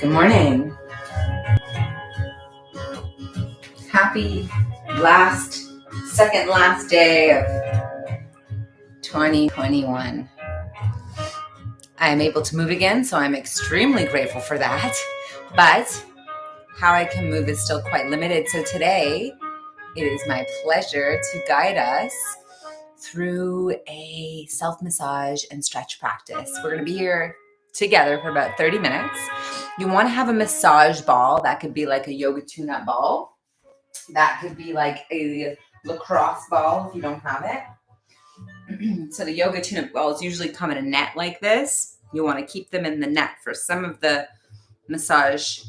Good morning. Happy second last day of 2021. I am able to move again, so I'm extremely grateful for that. But how I can move is still quite limited. So today, it is my pleasure to guide us through a self-massage and stretch practice. We're going to be here together for about 30 minutes. You want to have a massage ball. That could be like a yoga tune-up ball. That could be like a lacrosse ball if you don't have it. So the yoga tune-up balls usually come in a net like this. You want to keep them in the net for some of the massage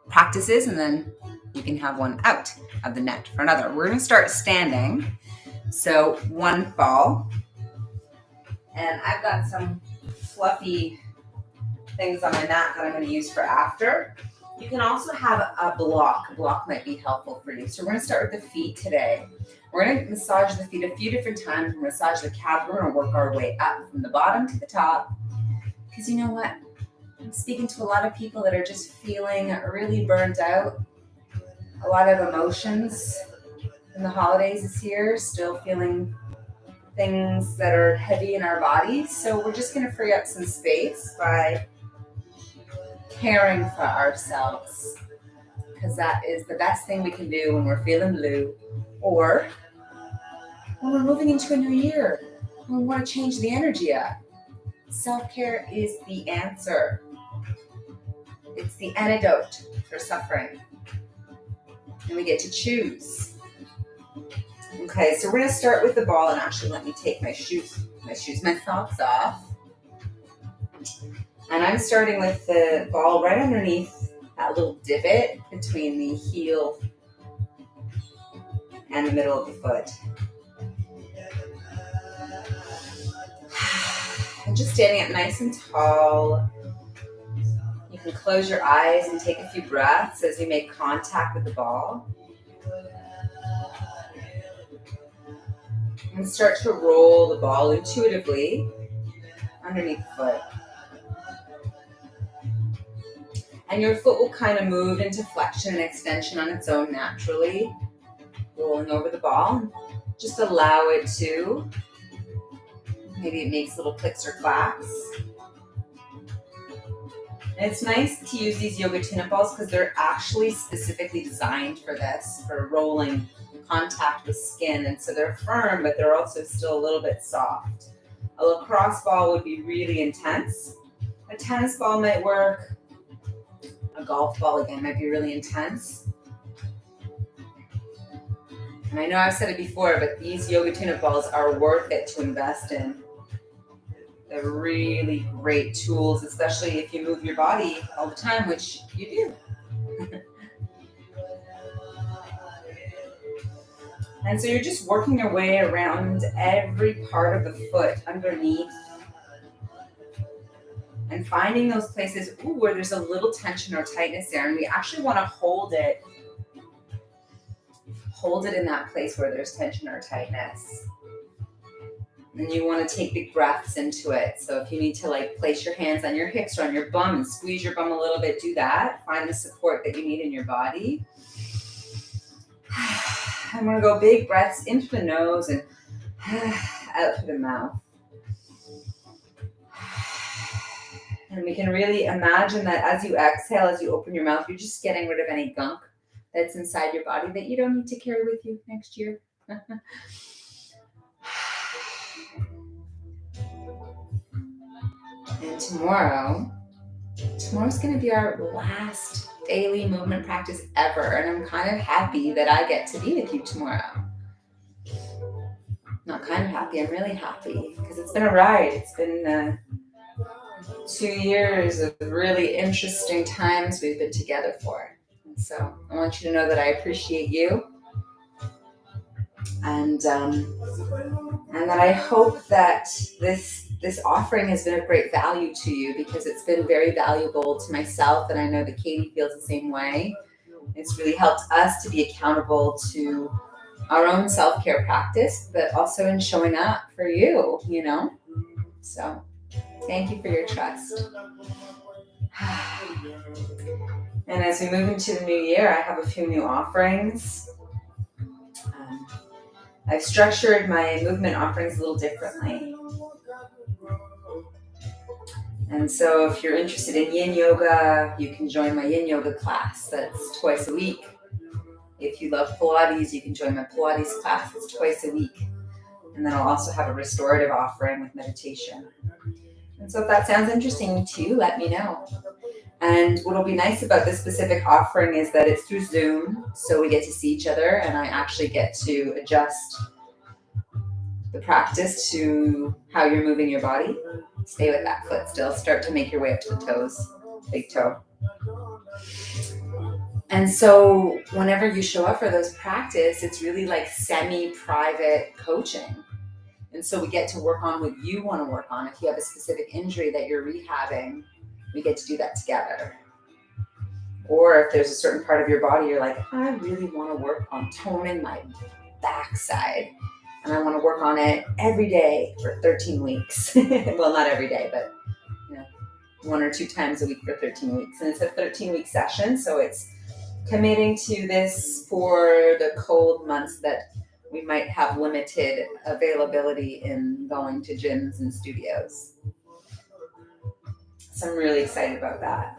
practices, and then you can have one out of the net for another. We're going to start standing. So one ball, and I've got some fluffy things on my mat that I'm going to use for after. You can also have a block. A block might be helpful for you. So we're going to start with the feet today. We're going to massage the feet a few different times. We're going to massage the calves. We're going to work our way up from the bottom to the top. Because you know what? I'm speaking to a lot of people that are just feeling really burnt out. A lot of emotions in the holidays this year, still feeling things that are heavy in our bodies. So we're just going to free up some space by caring for ourselves, because that is the best thing we can do when we're feeling blue, or when we're moving into a new year and we want to change the energy up. Self-care is the answer. It's the antidote for suffering, and we get to choose. Okay, so we're going to start with the ball, and actually let me take my socks off. And I'm starting with the ball right underneath that little divot between the heel and the middle of the foot. And just standing up nice and tall. You can close your eyes and take a few breaths as you make contact with the ball. And start to roll the ball intuitively underneath the foot. And your foot will kind of move into flexion and extension on its own naturally, rolling over the ball. Just allow it to. Maybe it makes little clicks or clacks. And it's nice to use these yoga tune-up balls because they're actually specifically designed for this, for rolling contact with skin. And so they're firm, but they're also still a little bit soft. A lacrosse ball would be really intense. A tennis ball might work. A golf ball, again, might be really intense. And I know I've said it before, but these yoga tune-up balls are worth it to invest in. They're really great tools, especially if you move your body all the time, which you do. And so you're just working your way around every part of the foot underneath, and finding those places where there's a little tension or tightness there. And we actually want to hold it in that place where there's tension or tightness. And you want to take big breaths into it. So if you need to place your hands on your hips or on your bum and squeeze your bum a little bit, do that. Find the support that you need in your body. I'm going to go big breaths into the nose and out through the mouth. And we can really imagine that as you exhale, as you open your mouth, you're just getting rid of any gunk that's inside your body that you don't need to carry with you next year. And tomorrow's going to be our last daily movement practice ever. And I'm kind of happy that I get to be with you tomorrow. Not kind of happy, I'm really happy because it's been a ride. It's been 2 years of really interesting times we've been together for. And so I want you to know that I appreciate you. And that I hope that this offering has been of great value to you, because it's been very valuable to myself, and I know that Katie feels the same way. It's really helped us to be accountable to our own self-care practice, but also in showing up for you, So Thank you for your trust. And as we move into the new year, I have a few new offerings. I've structured my movement offerings a little differently. And so if you're interested in yin yoga, you can join my yin yoga class. That's twice a week. If you love Pilates, you can join my Pilates class. It's twice a week. And then I'll also have a restorative offering with meditation. And so if that sounds interesting to you, let me know. And what will be nice about this specific offering is that it's through Zoom, so we get to see each other, and I actually get to adjust the practice to how you're moving your body. Stay with that foot still. Start to make your way up to the toes, big toe. And so whenever you show up for those practice, it's really like semi-private coaching. And so we get to work on what you want to work on. If you have a specific injury that you're rehabbing, we get to do that together. Or if there's a certain part of your body you're like, I really want to work on toning my backside. And I want to work on it every day for 13 weeks. Well, not every day, but 1 or 2 times a week for 13 weeks. And it's a 13-week session, so it's committing to this for the cold months that we might have limited availability in going to gyms and studios. So I'm really excited about that.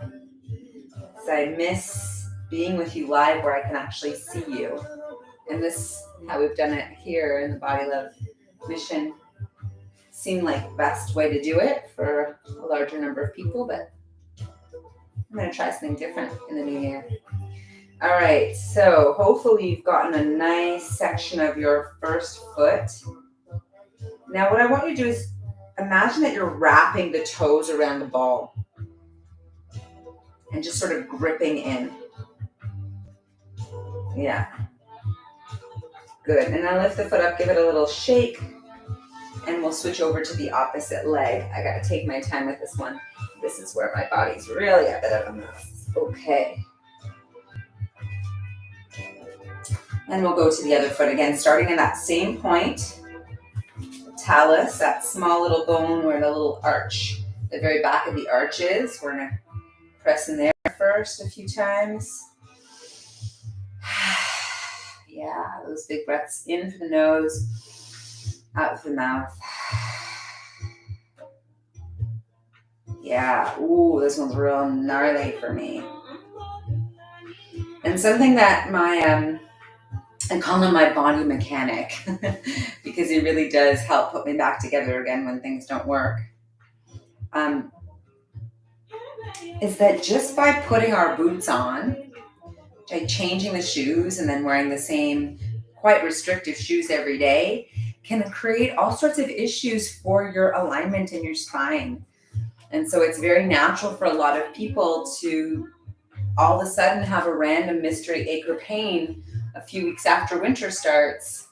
So I miss being with you live where I can actually see you. And this, how we've done it here in the Body Love Mission, seemed like the best way to do it for a larger number of people, but I'm going to try something different in the new year. All right, so hopefully you've gotten a nice section of your first foot. Now what I want you to do is imagine that you're wrapping the toes around the ball and just sort of gripping in. Yeah. Good. And now lift the foot up, give it a little shake, and we'll switch over to the opposite leg. I got to take my time with this one. This is where my body's really a bit of a mess. Okay. And we'll go to the other foot again, starting in that same point. Talus, that small little bone where the little arch, the very back of the arch is. We're going to press in there first a few times. Yeah, those big breaths in through the nose, out through the mouth. Yeah, ooh, this one's real gnarly for me. And something that I call him my body mechanic because he really does help put me back together again when things don't work. Is that just by putting our boots on, by changing the shoes and then wearing the same quite restrictive shoes every day, can create all sorts of issues for your alignment in your spine. And so it's very natural for a lot of people to all of a sudden have a random mystery ache or pain a few weeks after winter starts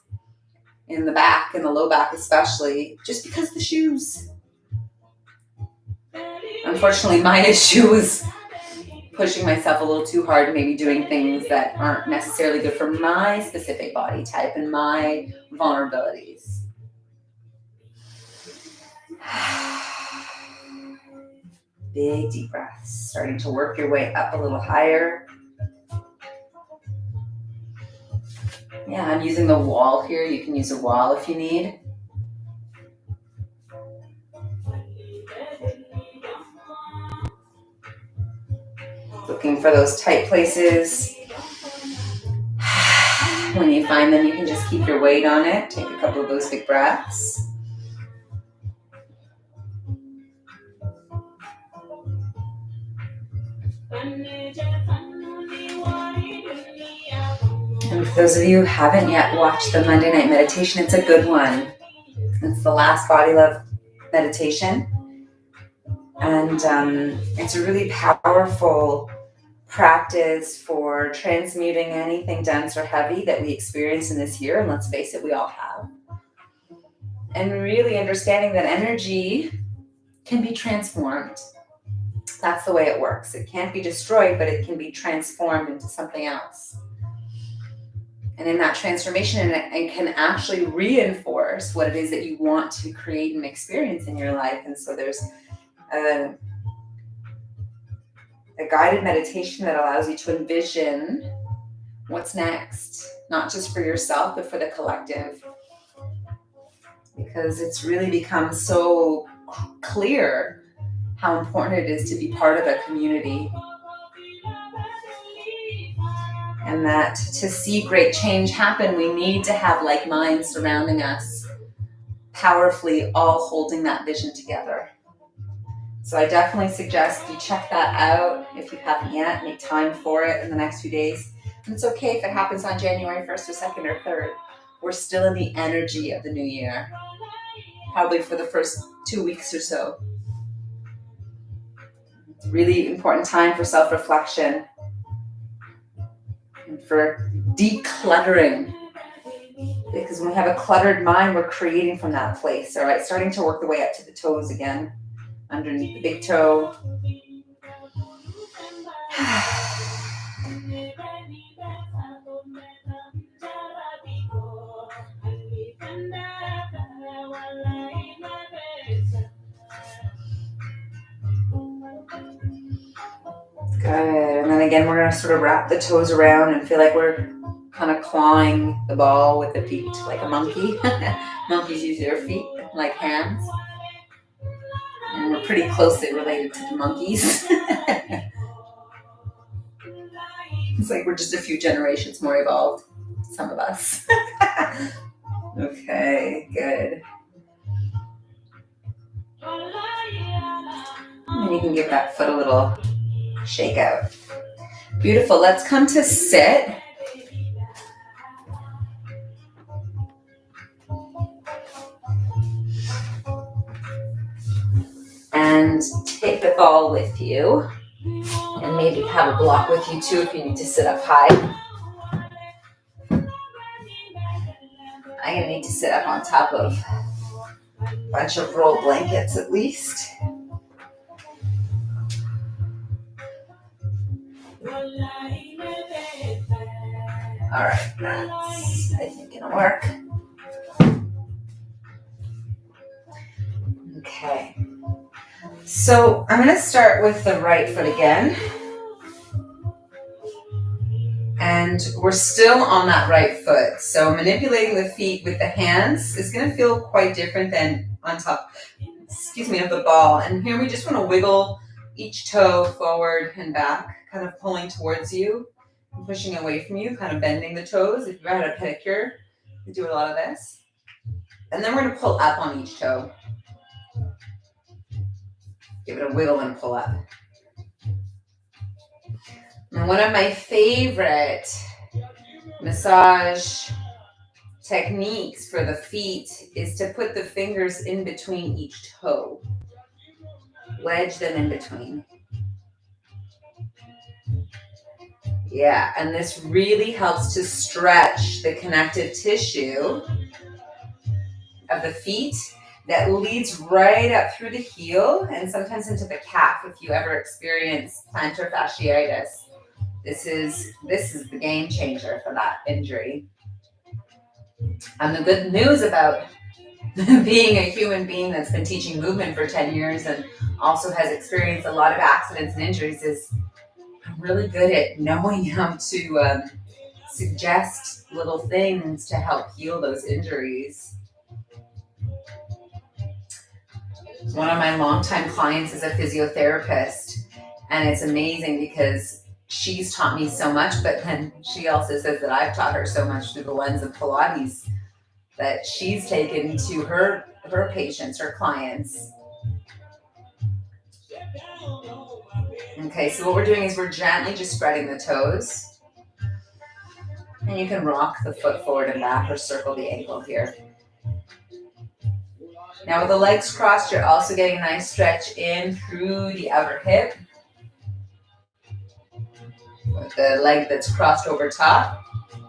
in the back, in the low back especially, just because of the shoes. Unfortunately, my issue was pushing myself a little too hard and maybe doing things that aren't necessarily good for my specific body type and my vulnerabilities. Big deep breaths, starting to work your way up a little higher. Yeah, I'm using the wall here. You can use a wall if you need. Looking for those tight places. When you find them, you can just keep your weight on it. Take a couple of those big breaths. And for those of you who haven't yet watched the Monday Night Meditation, it's a good one. It's the last Body Love meditation. And it's a really powerful practice for transmuting anything dense or heavy that we experience in this year. And let's face it, we all have. And really understanding that energy can be transformed. That's the way it works. It can't be destroyed, but it can be transformed into something else. And in that transformation, it can actually reinforce what it is that you want to create and experience in your life. And so there's a guided meditation that allows you to envision what's next, not just for yourself, but for the collective. Because it's really become so clear how important it is to be part of a community. And that to see great change happen, we need to have like minds surrounding us, powerfully all holding that vision together. So I definitely suggest you check that out if you haven't yet. Make time for it in the next few days. And it's okay if it happens on January 1st or 2nd or 3rd. We're still in the energy of the new year, probably for the first 2 weeks or so. It's a really important time for self-reflection and for decluttering. Because when we have a cluttered mind, we're creating from that place. All right, starting to work the way up to the toes again, underneath the big toe. Good. And then again, we're going to sort of wrap the toes around and feel like we're kind of clawing the ball with the feet like a monkey. Monkeys use their feet like hands. And we're pretty closely related to the monkeys. It's like we're just a few generations more evolved, some of us. Okay, good. And you can give that foot a little shake out. Beautiful. Let's come to sit. And take the ball with you. And maybe have a block with you too if you need to sit up high. I'm going to need to sit up on top of a bunch of rolled blankets at least. All right, that's, I think, going to work. Okay. So I'm going to start with the right foot again. And we're still on that right foot. So manipulating the feet with the hands is going to feel quite different than on top, of the ball. And here we just want to wiggle each toe forward and back, kind of pulling towards you, and pushing away from you, kind of bending the toes. If you've ever had a pedicure, you do a lot of this. And then we're going to pull up on each toe. Give it a wiggle and pull up. And one of my favorite massage techniques for the feet is to put the fingers in between each toe. Wedge them in between. Yeah, and this really helps to stretch the connective tissue of the feet that leads right up through the heel and sometimes into the calf if you ever experience plantar fasciitis. This is the game changer for that injury. And the good news about being a human being that's been teaching movement for 10 years and also has experienced a lot of accidents and injuries is I'm really good at knowing how to suggest little things to help heal those injuries. One of my longtime clients is a physiotherapist, and it's amazing because she's taught me so much, but then she also says that I've taught her so much through the lens of Pilates that she's taken to her patients, her clients. Okay, so what we're doing is we're gently just spreading the toes. And you can rock the foot forward and back or circle the ankle here. Now with the legs crossed, you're also getting a nice stretch in through the outer hip. With the leg that's crossed over top.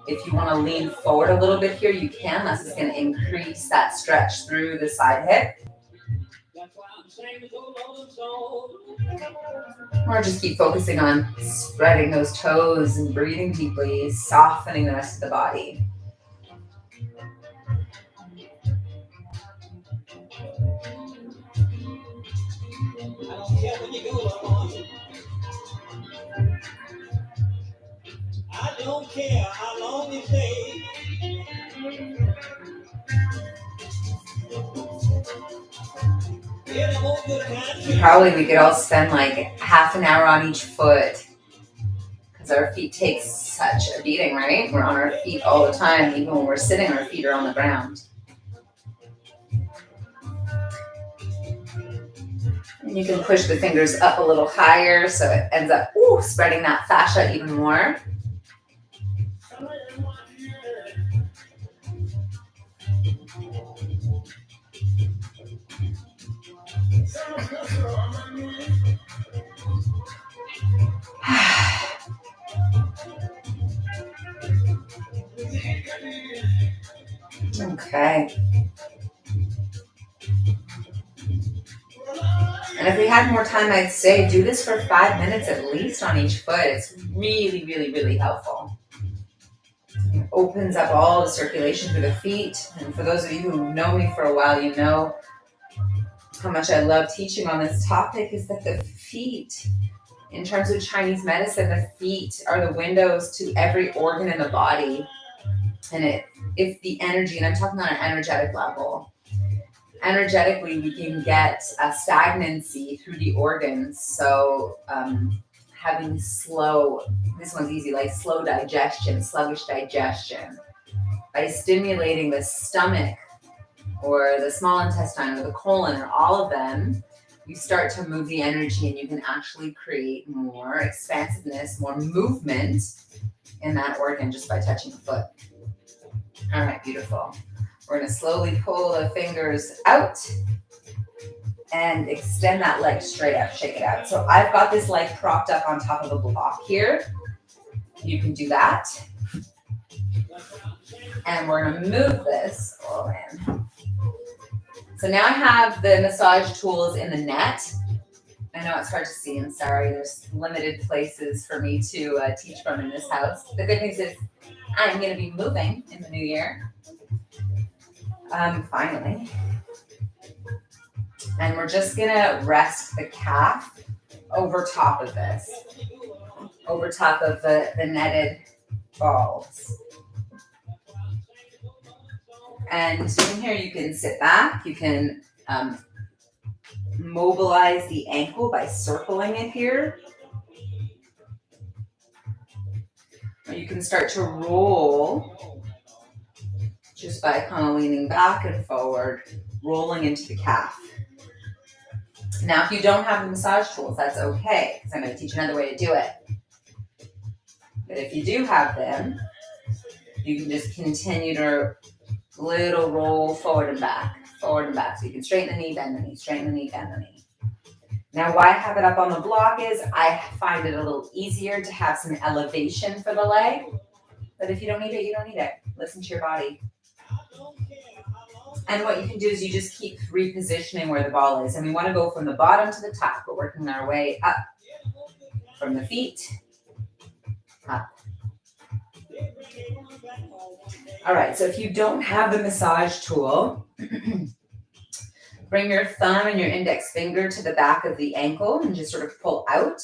If you want to lean forward a little bit here, you can. That's just going to increase that stretch through the side hip. Or just keep focusing on spreading those toes and breathing deeply, softening the rest of the body. care how long it takes. Probably we could all spend like half an hour on each foot because our feet take such a beating, right? We're on our feet all the time. Even when we're sitting, our feet are on the ground. And you can push the fingers up a little higher so it ends up spreading that fascia even more. Okay. And if we had more time, I'd say do this for 5 minutes at least on each foot. It's really, really, really helpful. It opens up all the circulation through the feet. And for those of you who know me for a while, you know how much I love teaching on this topic is that the feet, in terms of Chinese medicine, the feet are the windows to every organ in the body. And if the energy, and I'm talking on an energetic level, energetically we can get a stagnancy through the organs. So having slow, this one's easy, like slow digestion, sluggish digestion, by stimulating the stomach or the small intestine or the colon or all of them, you start to move the energy and you can actually create more expansiveness, more movement in that organ just by touching the foot. All right, beautiful. We're going to slowly pull the fingers out and extend that leg straight up, shake it out. So I've got this leg propped up on top of a block here. You can do that. And we're going to move this. Oh, man. So now I have the massage tools in the net. I know it's hard to see, and sorry, there's limited places for me to teach from in this house. The good news is I'm going to be moving in the new year. Finally. And we're just going to rest the calf over top of this, over top of the netted balls. And in here you can sit back, you can mobilize the ankle by circling it here. Or you can start to roll just by kind of leaning back and forward, rolling into the calf. Now, if you don't have the massage tools, that's okay, because I'm going to teach another way to do it. But if you do have them, you can just continue to little roll forward and back. So you can straighten the knee, bend the knee, straighten the knee, bend the knee. Now, why I have it up on the block is I find it a little easier to have some elevation for the leg. But if you don't need it, you don't need it. Listen to your body. And what you can do is you just keep repositioning where the ball is. And we want to go from the bottom to the top. We're working our way up from the feet up. All right, so if you don't have the massage tool, bring your thumb and your index finger to the back of the ankle and just sort of pull out.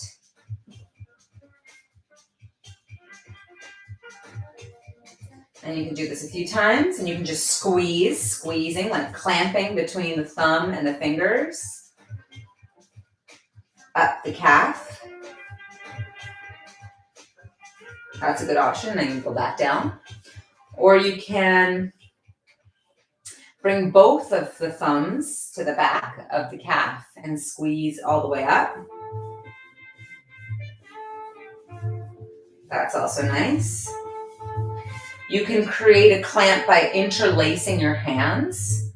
And you can do this a few times, and you can just squeezing, like clamping between the thumb and the fingers up the calf. That's a good option. Then you can pull that down. Or you can bring both of the thumbs to the back of the calf and squeeze all the way up. That's also nice. You can create a clamp by interlacing your hands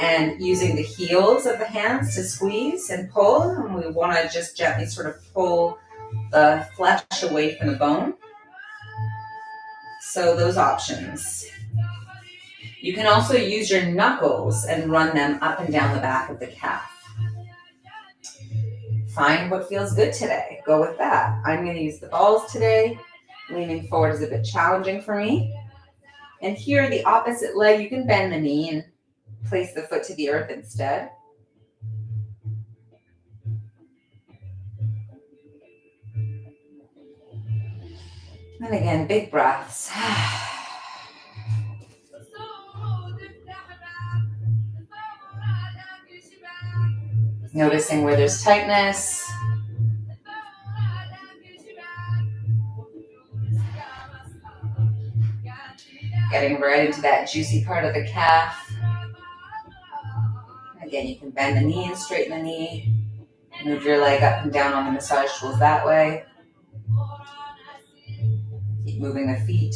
and using the heels of the hands to squeeze and pull. And we want to just gently sort of pull the flesh away from the bone. So those options. You can also use your knuckles and run them up and down the back of the calf. Find what feels good today. Go with that. I'm going to use the balls today. Leaning forward is a bit challenging for me. And here, the opposite leg, you can bend the knee and place the foot to the earth instead. And again, big breaths. Noticing where there's tightness. Getting right into that juicy part of the calf. Again, you can bend the knee and straighten the knee. Move your leg up and down on the massage tools that way. Keep moving the feet.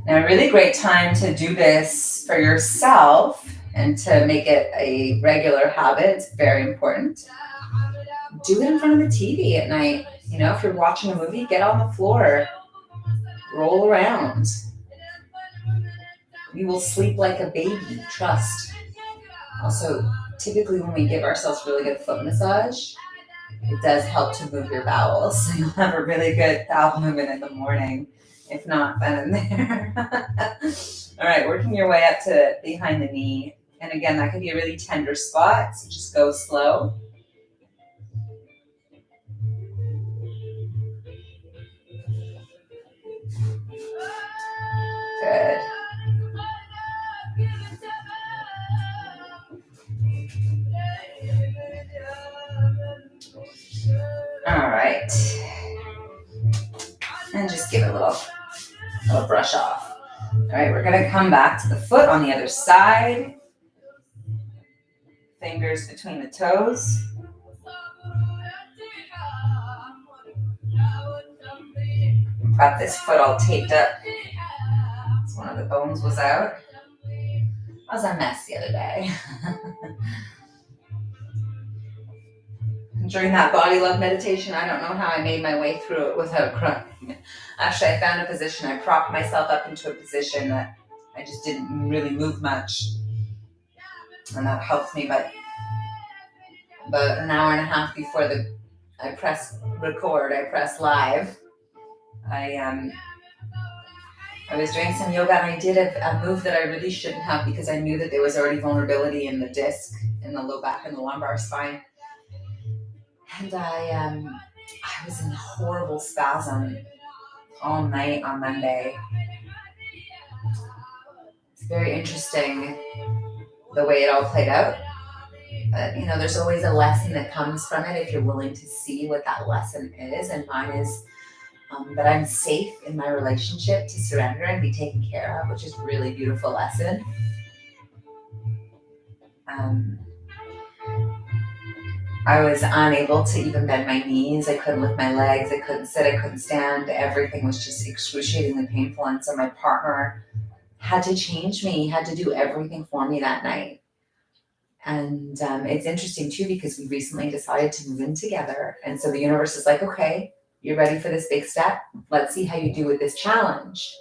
Now, a really great time to do this for yourself and to make it a regular habit. It's very important. Do it in front of the TV at night. You know, if you're watching a movie, get on the floor, roll around. You will sleep like a baby, trust. Also, typically when we give ourselves really good foot massage, it does help to move your bowels. So you'll have a really good bowel movement in the morning. If not, then in there. All right, working your way up to behind the knee. And again, that could be a really tender spot, so just go slow. Good. All right. And just give it a little brush off. All right, we're gonna come back to the foot on the other side. Fingers between the toes. Got this foot all taped up. So one of the bones was out. I was a mess the other day. During that body love meditation, I don't know how I made my way through it without crying. Actually, I found a position. I propped myself up into a position that I just didn't really move much. And that helped me. But about an hour and a half before I press record, I press live, I was doing some yoga and I did a move that I really shouldn't have because I knew that there was already vulnerability in the disc, in the low back and the lumbar spine. And I was in horrible spasm all night on Monday. It's very interesting the way it all played out. But, you know, there's always a lesson that comes from it if you're willing to see what that lesson is. And mine is that I'm safe in my relationship to surrender and be taken care of, which is a really beautiful lesson. I was unable to even bend my knees. I couldn't lift my legs. I couldn't sit. I couldn't stand. Everything was just excruciatingly painful. And so my partner had to change me. He had to do everything for me that night. And it's interesting too, because we recently decided to move in together. And so the universe is like, okay, you're ready for this big step. Let's see how you do with this challenge.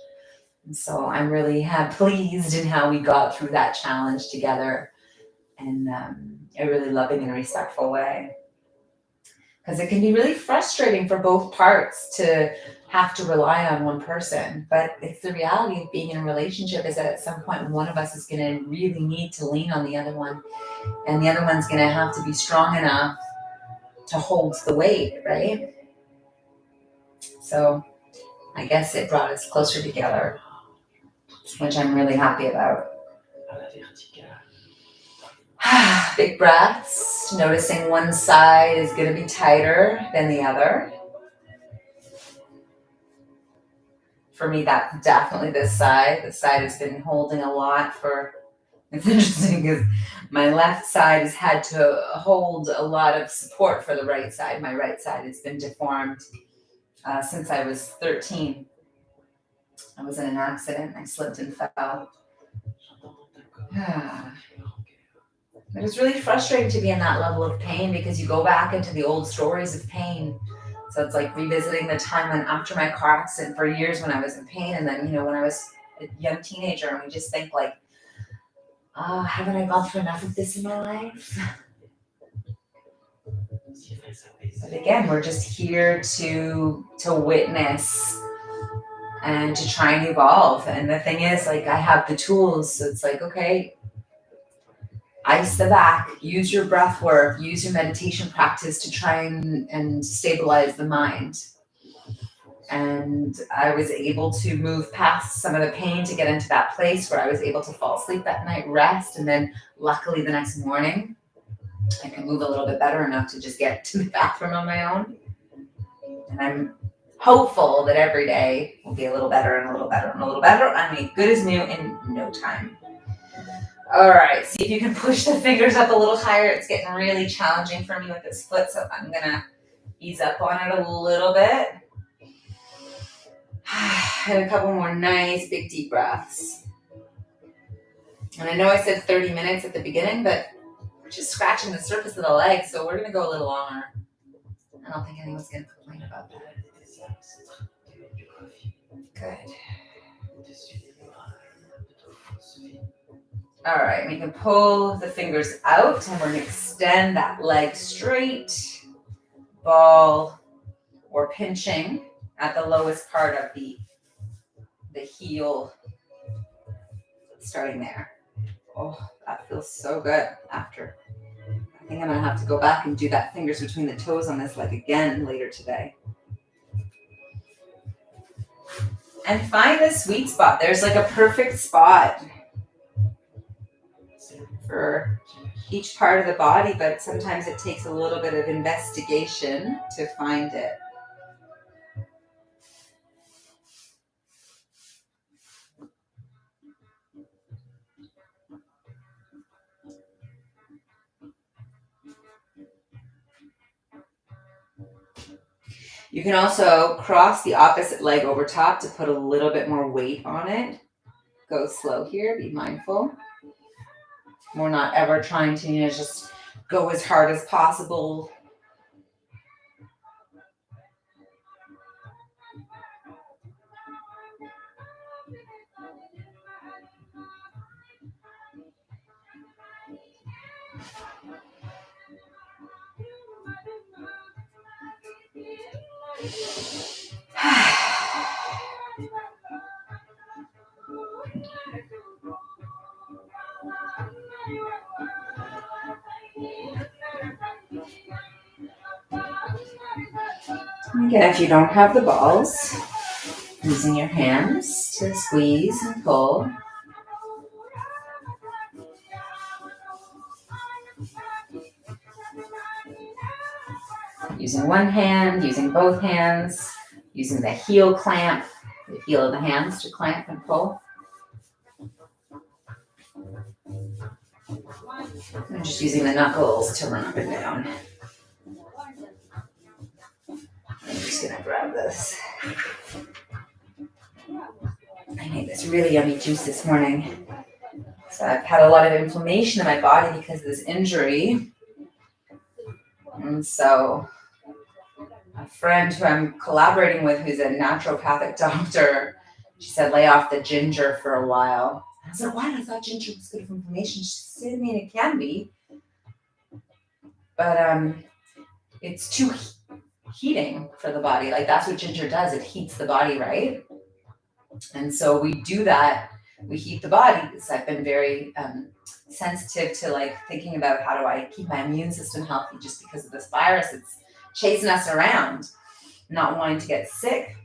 And so I'm really pleased in how we got through that challenge together in a really loving and respectful way. Because it can be really frustrating for both parts to have to rely on one person. But it's the reality of being in a relationship is that at some point one of us is going to really need to lean on the other one. And the other one's going to have to be strong enough to hold the weight, right? So I guess it brought us closer together, which I'm really happy about. Big breaths, noticing one side is going to be tighter than the other. For me, that's definitely this side. This side has been holding a lot it's interesting because my left side has had to hold a lot of support for the right side. My right side has been deformed since I was 13. I was in an accident. I slipped and fell. It was really frustrating to be in that level of pain because you go back into the old stories of pain. So it's like revisiting the time when after my car accident for years when I was in pain. And then, when I was a young teenager and we just think like, haven't I gone through enough of this in my life? But again, we're just here to witness and to try and evolve. And the thing is, like, I have the tools, so it's like, okay, ice the back, use your breath work, use your meditation practice to try and stabilize the mind. And I was able to move past some of the pain to get into that place where I was able to fall asleep that night, rest, and then luckily the next morning I can move a little bit better enough to just get to the bathroom on my own. And I'm hopeful that every day will be a little better and a little better and a little better. I mean, good as new in no time. All right, see if you can push the fingers up a little higher. It's getting really challenging for me with this foot, so I'm gonna ease up on it a little bit. And a couple more nice big deep breaths. And I know I said 30 minutes at the beginning, but we're just scratching the surface of the leg, so we're gonna go a little longer. I don't think anyone's gonna complain about that. Good. All right, we can pull the fingers out and we're gonna extend that leg straight, ball or pinching at the lowest part of the heel, starting there. Oh, that feels so good after. I think I'm gonna have to go back and do that fingers between the toes on this leg again later today. And find the sweet spot. There's like a perfect spot for each part of the body, but sometimes it takes a little bit of investigation to find it. You can also cross the opposite leg over top to put a little bit more weight on it. Go slow here, be mindful. We're not ever trying to, just go as hard as possible. Again, if you don't have the balls, using your hands to squeeze and pull. Using one hand, using both hands, using the heel clamp, the heel of the hands to clamp and pull. And just using the knuckles to run up and down. I'm just gonna grab this. I made this really yummy juice this morning. So I've had a lot of inflammation in my body because of this injury. And so a friend who I'm collaborating with, who's a naturopathic doctor, she said, lay off the ginger for a while. I was like, why? I thought ginger was good for inflammation. She said, I mean, it can be. But it's too heating for the body. Like, that's what ginger does. It heats the body, right? And so we do that. We heat the body. So I've been very sensitive to like thinking about how do I keep my immune system healthy, just because of this virus. It's chasing us around, not wanting to get sick.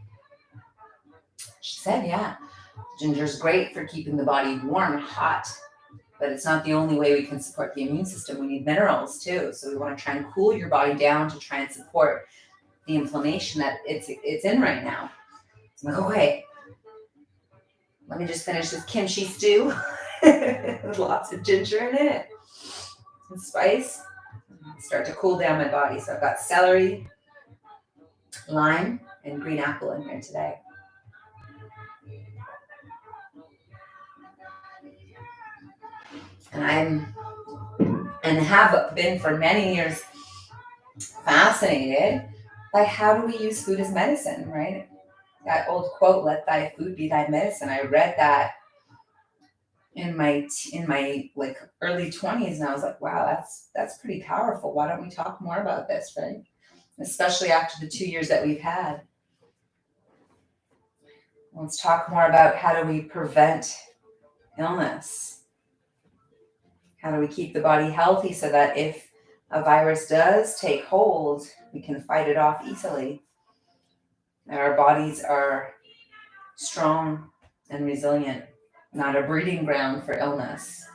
She said, yeah, ginger's great for keeping the body warm, hot, but it's not the only way we can support the immune system. We need minerals too. So we want to try and cool your body down to try and support the inflammation that it's in right now. So I'm like, okay, let me just finish this kimchi stew with lots of ginger in it and spice. Start to cool down my body. So I've got celery, lime, and green apple in here today. And have been for many years fascinated by how do we use food as medicine, right? That old quote, let thy food be thy medicine. I read that in my like early 20s, and I was like, wow, that's pretty powerful. Why don't we talk more about this, right? Especially after the 2 years that we've had. Let's talk more about how do we prevent illness? How do we keep the body healthy so that if a virus does take hold, we can fight it off easily? And our bodies are strong and resilient, not a breeding ground for illness.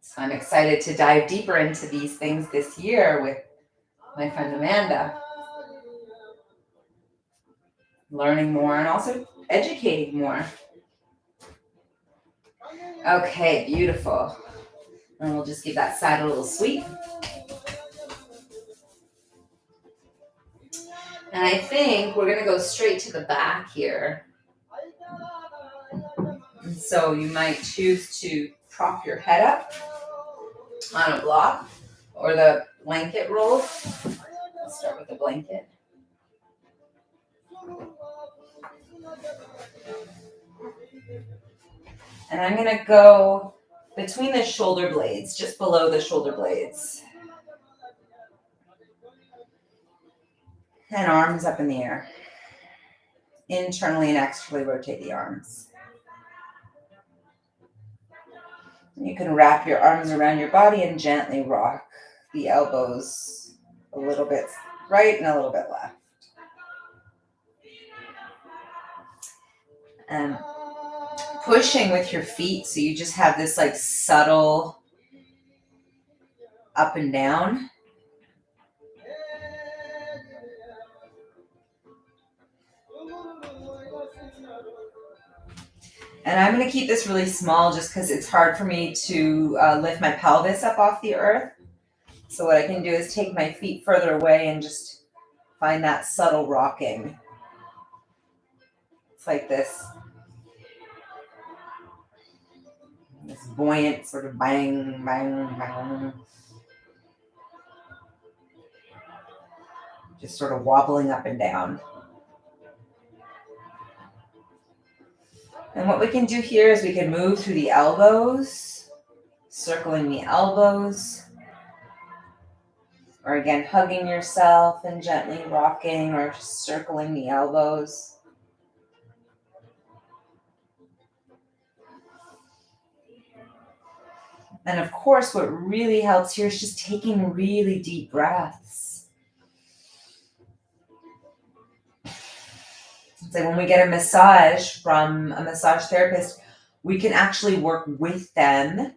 So I'm excited to dive deeper into these things this year with my friend Amanda, learning more and also educating more. Okay, beautiful. And we'll just give that side a little sweep. And I think we're going to go straight to the back here. And so you might choose to prop your head up on a block or the blanket roll. Let's start with the blanket. And I'm going to go between the shoulder blades, just below the shoulder blades. And arms up in the air. Internally and externally rotate the arms. You can wrap your arms around your body and gently rock the elbows a little bit right and a little bit left. And pushing with your feet, so you just have this like subtle up and down. And I'm going to keep this really small just because it's hard for me to lift my pelvis up off the earth. So what I can do is take my feet further away and just find that subtle rocking. It's like this buoyant sort of bang, bang, bang. Just sort of wobbling up and down. And what we can do here is we can move through the elbows, circling the elbows, or again, hugging yourself and gently rocking or circling the elbows. And of course, what really helps here is just taking really deep breaths. So when we get a massage from a massage therapist, we can actually work with them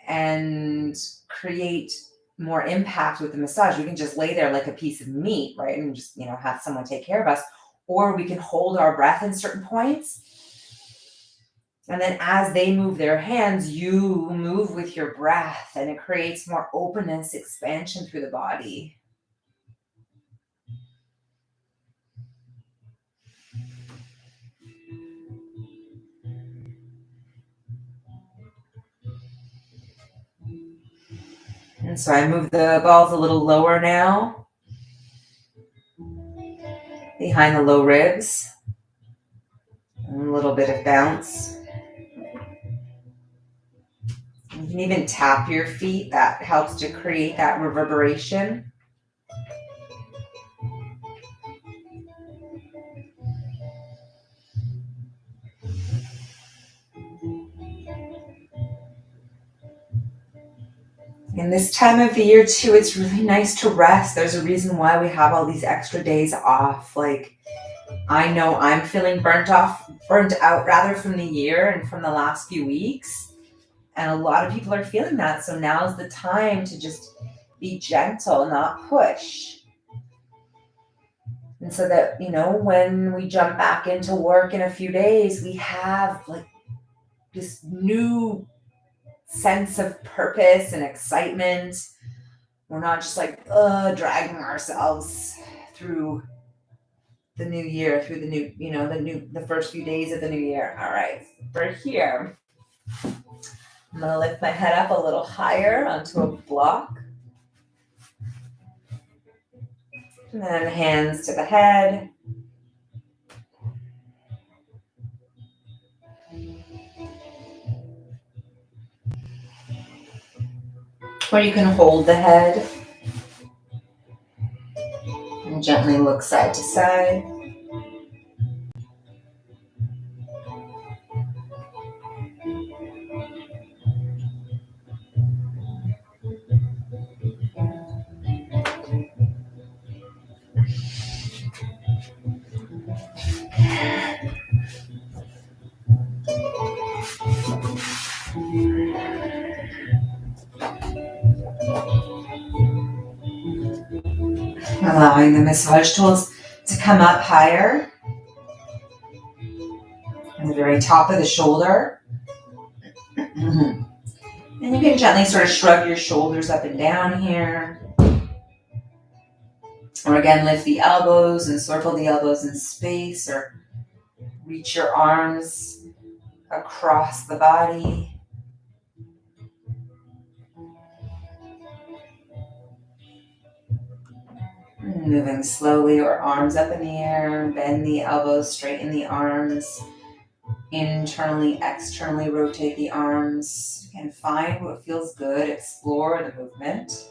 and create more impact with the massage. We can just lay there like a piece of meat, right? And just, have someone take care of us. Or we can hold our breath in certain points. And then as they move their hands, you move with your breath, and it creates more openness, expansion through the body. And so I move the balls a little lower now, behind the low ribs, and a little bit of bounce. You can even tap your feet. That helps to create that reverberation. And this time of the year too, it's really nice to rest. There's a reason why we have all these extra days off. Like, I know I'm feeling burnt out rather from the year and from the last few weeks. And a lot of people are feeling that. So now's the time to just be gentle, not push. And so that, when we jump back into work in a few days, we have like this new sense of purpose and excitement. We're not just like dragging ourselves through the new year, through the first few days of the new year. All right, for here, I'm gonna lift my head up a little higher onto a block. And then hands to the head. Or you can hold the head and gently look side to side. Allowing the massage tools to come up higher at the very top of the shoulder. And you can gently sort of shrug your shoulders up and down here. Or again, lift the elbows and circle the elbows in space, or reach your arms across the body. Moving slowly, or arms up in the air, bend the elbows, straighten the arms, internally, externally rotate the arms, and find what feels good, explore the movement.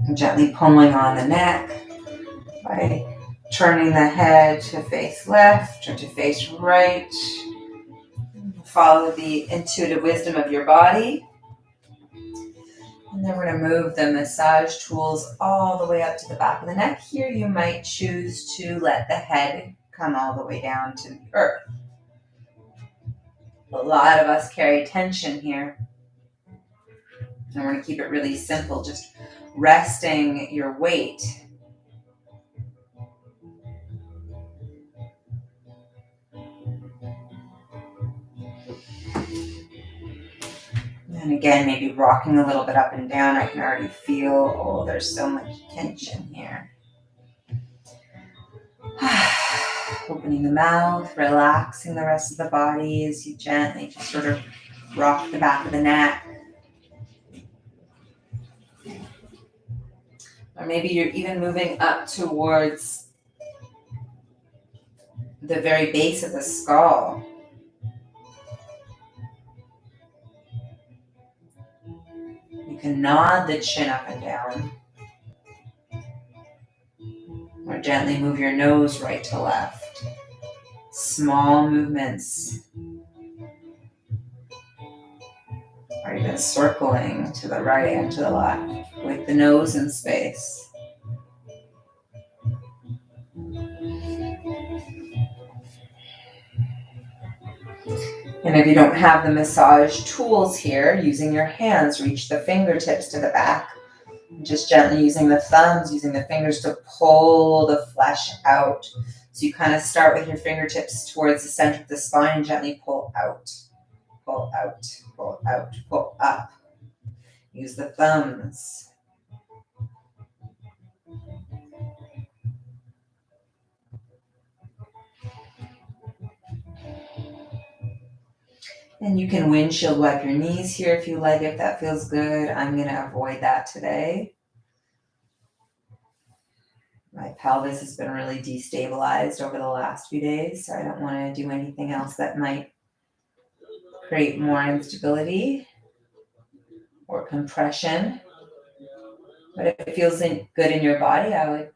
And gently pulling on the neck by turning the head to face left or to face right. Follow the intuitive wisdom of your body. And then we're going to move the massage tools all the way up to the back of the neck. Here you might choose to let the head come all the way down to the earth. A lot of us carry tension here. And we're going to keep it really simple, just resting your weight and again, maybe rocking a little bit up and down. I can already feel, oh, there's so much tension here. Opening the mouth, relaxing the rest of the body as you gently just sort of rock the back of the neck. Or maybe you're even moving up towards the very base of the skull. You can nod the chin up and down. Or gently move your nose right to left. Small movements. Or even circling to the right and to the left with the nose in space. And if you don't have the massage tools here, using your hands, reach the fingertips to the back. Just gently using the thumbs, using the fingers to pull the flesh out. So you kind of start with your fingertips towards the center of the spine and gently pull out, pull out, pull out, pull up. Use the thumbs. And you can windshield wipe your knees here if you like, if that feels good. I'm going to avoid that today. My pelvis has been really destabilized over the last few days, so I don't want to do anything else that might create more instability or compression. But if it feels good in your body, I would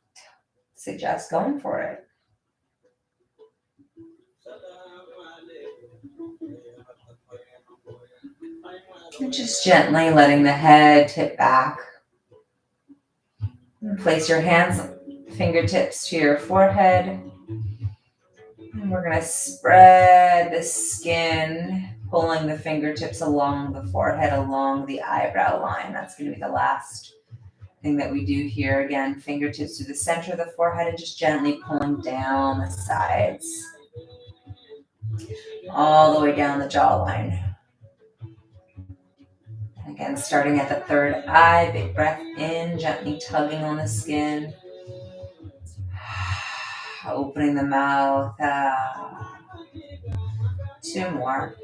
suggest going for it. And just gently letting the head tip back. And place your hands, fingertips to your forehead. And we're going to spread the skin, pulling the fingertips along the forehead, along the eyebrow line. That's going to be the last thing that we do here. Again, fingertips to the center of the forehead and just gently pulling down the sides. All the way down the jawline. Again, starting at the third eye, big breath in, gently tugging on the skin. Opening the mouth. 2 more.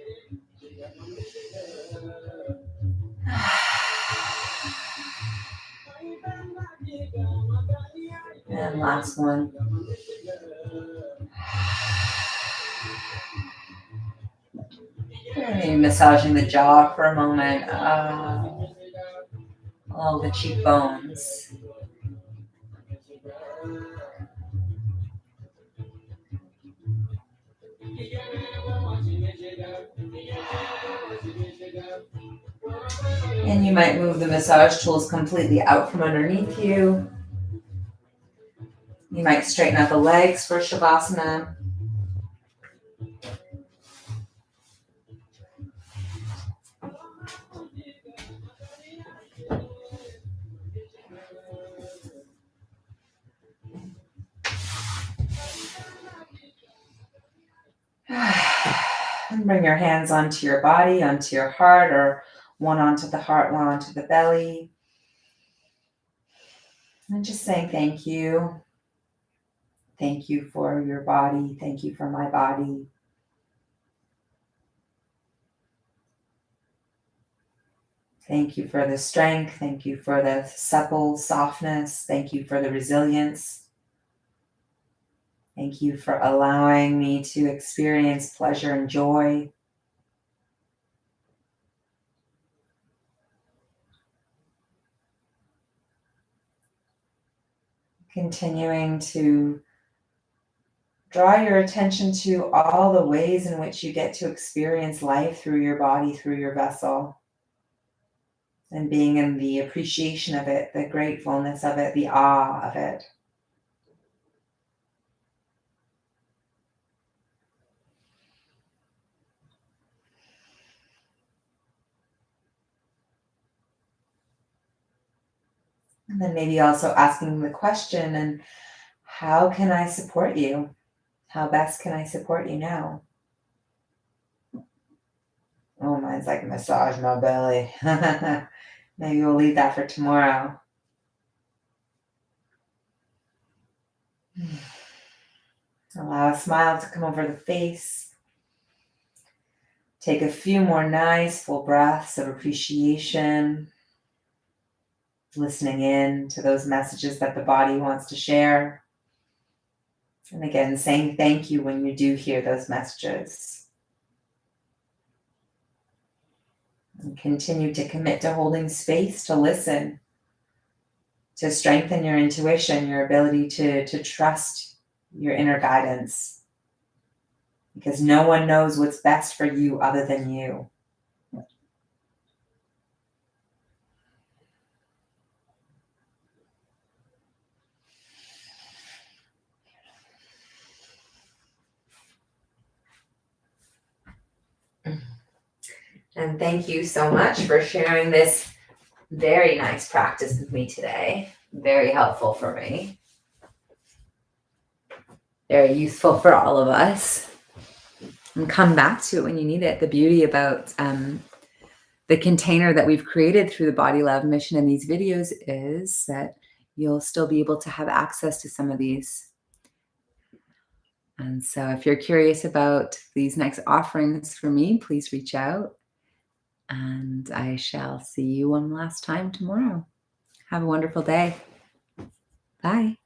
And last one. Maybe massaging the jaw for a moment, along the cheekbones. And you might move the massage tools completely out from underneath you. You might straighten out the legs for Shavasana. And bring your hands onto your body, onto your heart, or one onto the heart, one onto the belly. And just saying thank you. Thank you for your body. Thank you for my body. Thank you for the strength. Thank you for the supple softness. Thank you for the resilience. Thank you for allowing me to experience pleasure and joy. Continuing to draw your attention to all the ways in which you get to experience life through your body, through your vessel, and being in the appreciation of it, the gratefulness of it, the awe of it. And then maybe also asking the question, and how can I support you? How best can I support you now? Oh, mine's like massage my belly. Maybe we'll leave that for tomorrow. Allow a smile to come over the face. Take a few more nice full breaths of appreciation. Listening in to those messages that the body wants to share. And again, saying thank you when you do hear those messages. And continue to commit to holding space to listen, to strengthen your intuition, your ability to trust your inner guidance. Because no one knows what's best for you other than you. And thank you so much for sharing this very nice practice with me today. Very helpful for me. Very useful for all of us. And come back to it when you need it. The beauty about the container that we've created through the Body Love Mission in these videos is that you'll still be able to have access to some of these. And so if you're curious about these next offerings for me, please reach out. And I shall see you one last time tomorrow. Have a wonderful day. Bye.